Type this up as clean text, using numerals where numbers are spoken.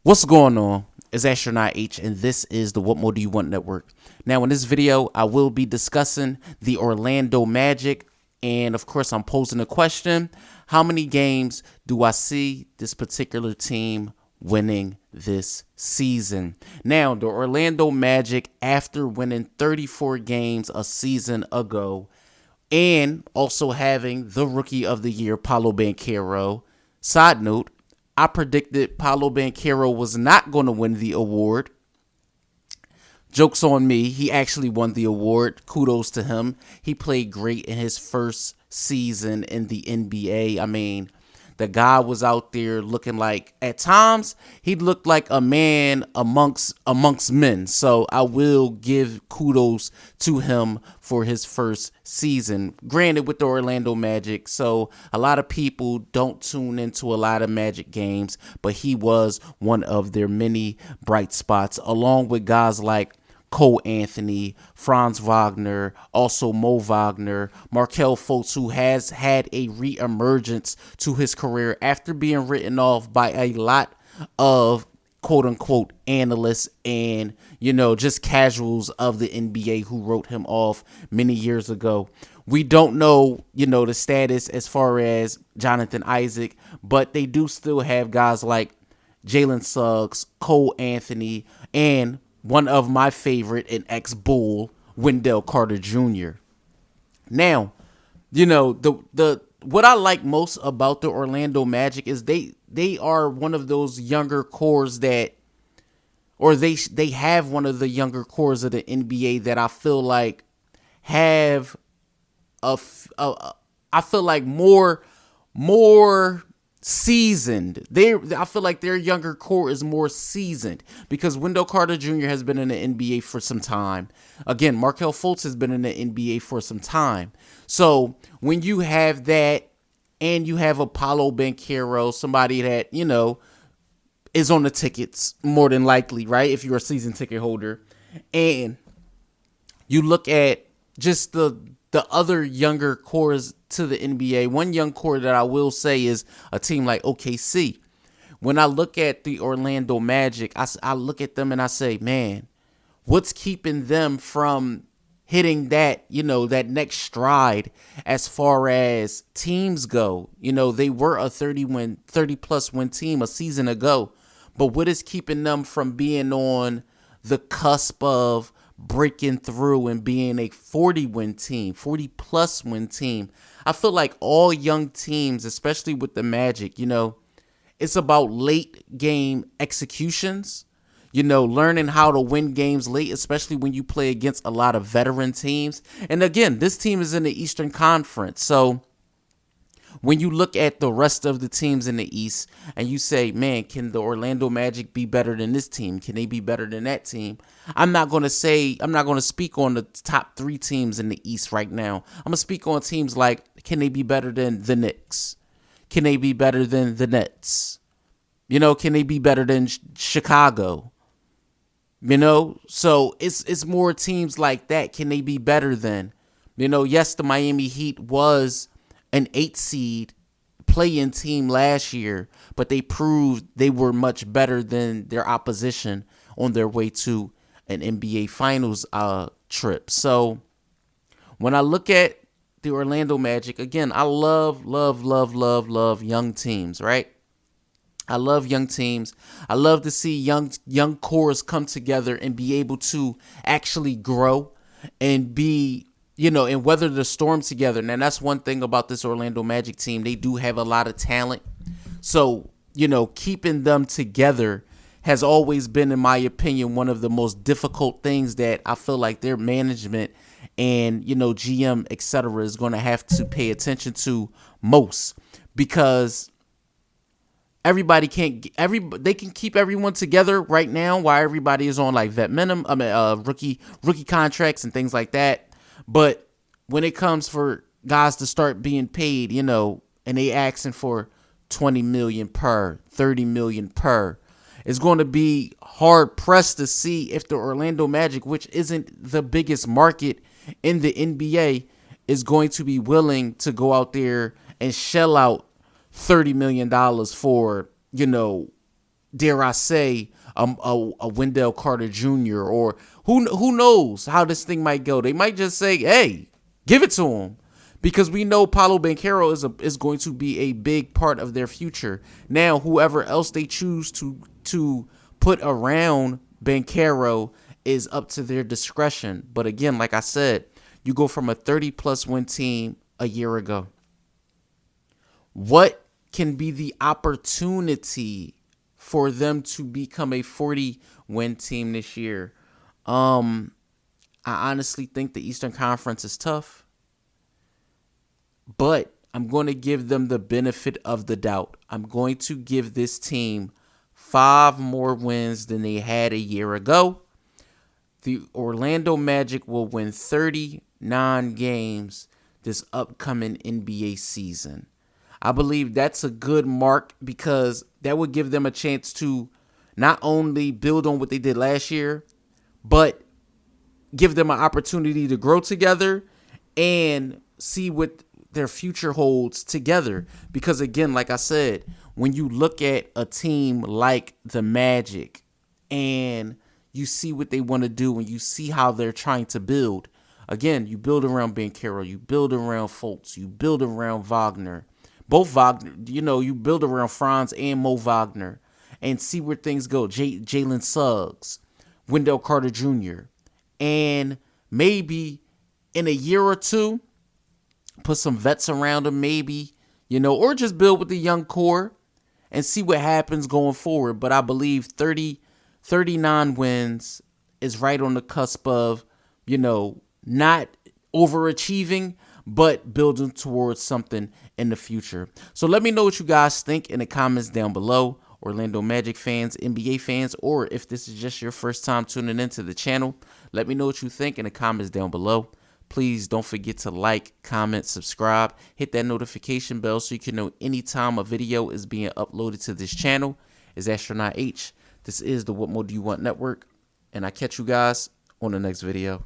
What's going on? It's Astronaut H, and this is the What More Do You Want Network. Now, in this video, I will be discussing the Orlando Magic, and of course, I'm posing a question. How many games do I see this particular team winning this season? Now, the Orlando Magic, after winning 34 games a season ago, and also having the Rookie of the Year, Paolo Banchero. Side note, I predicted Paolo Banchero was not going to win the award. Joke's on me. He actually won the award. Kudos to him. He played great in his first season in the NBA. I mean, the guy was out there looking like, at times, he looked like a man amongst men. So I will give kudos to him for his first season. Granted, with the Orlando Magic, so a lot of people don't tune into a lot of Magic games, but he was one of their many bright spots, along with guys like Cole Anthony, Franz Wagner, also Mo Wagner, Markelle Fultz, who has had a re-emergence to his career after being written off by a lot of quote-unquote analysts and, just casuals of the NBA who wrote him off many years ago. We don't know, the status as far as Jonathan Isaac, but they do still have guys like Jalen Suggs, Cole Anthony, and one of my favorite, an ex-Bull, Wendell Carter Jr. Now, the what I like most about the Orlando Magic is they are one of those younger cores that, or they have one of the younger cores of the NBA that I feel like have I feel like more seasoned. I feel like their younger core is more seasoned because Wendell Carter Jr. has been in the NBA for some time. Again, Markelle Fultz has been in the NBA for some time. So when you have that and you have a Paolo Banchero, somebody that, is on the tickets more than likely, right? If you're a season ticket holder, and you look at just the other younger cores to the NBA. One young core that I will say is a team like OKC. When I look at the Orlando Magic, I look at them and I say, man, what's keeping them from hitting that, that next stride as far as teams go? They were a 30-plus win team a season ago. But what is keeping them from being on the cusp of breaking through and being a 40-win team, 40-plus win team? I feel like all young teams, especially with the Magic, it's about late game executions, learning how to win games late, especially when you play against a lot of veteran teams. And again, this team is in the Eastern Conference. So when you look at the rest of the teams in the East and you say, man, can the Orlando Magic be better than this team? Can they be better than that team? I'm not going to speak on the top three teams in the East right now. I'm going to speak on teams like, can they be better than the Knicks? Can they be better than the Nets? Can they be better than Chicago? So it's more teams like that. Can they be better than? Yes, the Miami Heat was an 8 seed play-in team last year, but they proved they were much better than their opposition on their way to an NBA Finals trip. So when I look at the Orlando Magic, again, I love young teams, right? I love young teams. I love to see young cores come together and be able to actually grow and be, and weather the storm together. Now, that's one thing about this Orlando Magic team. They do have a lot of talent. So, keeping them together has always been, in my opinion, one of the most difficult things that I feel like their management and, GM, etc. is going to have to pay attention to most, because they can keep everyone together right now while everybody is on like vet minimum, rookie contracts and things like that. But when it comes for guys to start being paid, and they asking for $20 million per, $30 million per, it's going to be hard pressed to see if the Orlando Magic, which isn't the biggest market in the NBA, is going to be willing to go out there and shell out $30 million for, dare I say, a Wendell Carter Jr. or who knows how this thing might go. They might just say, hey, give it to him. Because we know Paolo Banchero is going to be a big part of their future. Now, whoever else they choose to put around Banchero is up to their discretion. But again, like I said, you go from a 30-plus win team a year ago. What can be the opportunity for them to become a 40-win team this year? I honestly think the Eastern Conference is tough. But I'm going to give them the benefit of the doubt. I'm going to give this team 5 more wins than they had a year ago. The Orlando Magic will win 39 games this upcoming NBA season. I believe that's a good mark because that would give them a chance to not only build on what they did last year, but give them an opportunity to grow together and see what their future holds together. Because again, like I said, when you look at a team like the Magic and you see what they want to do and you see how they're trying to build, again, you build around Banchero, you build around Fultz, you build around Wagner, both Wagner, you build around Franz and Mo Wagner and see where things go. Jalen Suggs, Wendell Carter Jr., and maybe in a year or two, put some vets around them maybe, or just build with the young core and see what happens going forward. But I believe 39 wins is right on the cusp of, not overachieving, but building towards something in the future. So let me know what you guys think in the comments down below. Orlando Magic fans, NBA fans, or if this is just your first time tuning into the channel, let me know what you think in the comments down below. Please don't forget to like, comment, subscribe, hit that notification bell so you can know anytime a video is being uploaded to this channel. It's Astronaut H. This is the What More Do You Want Network, and I catch you guys on the next video.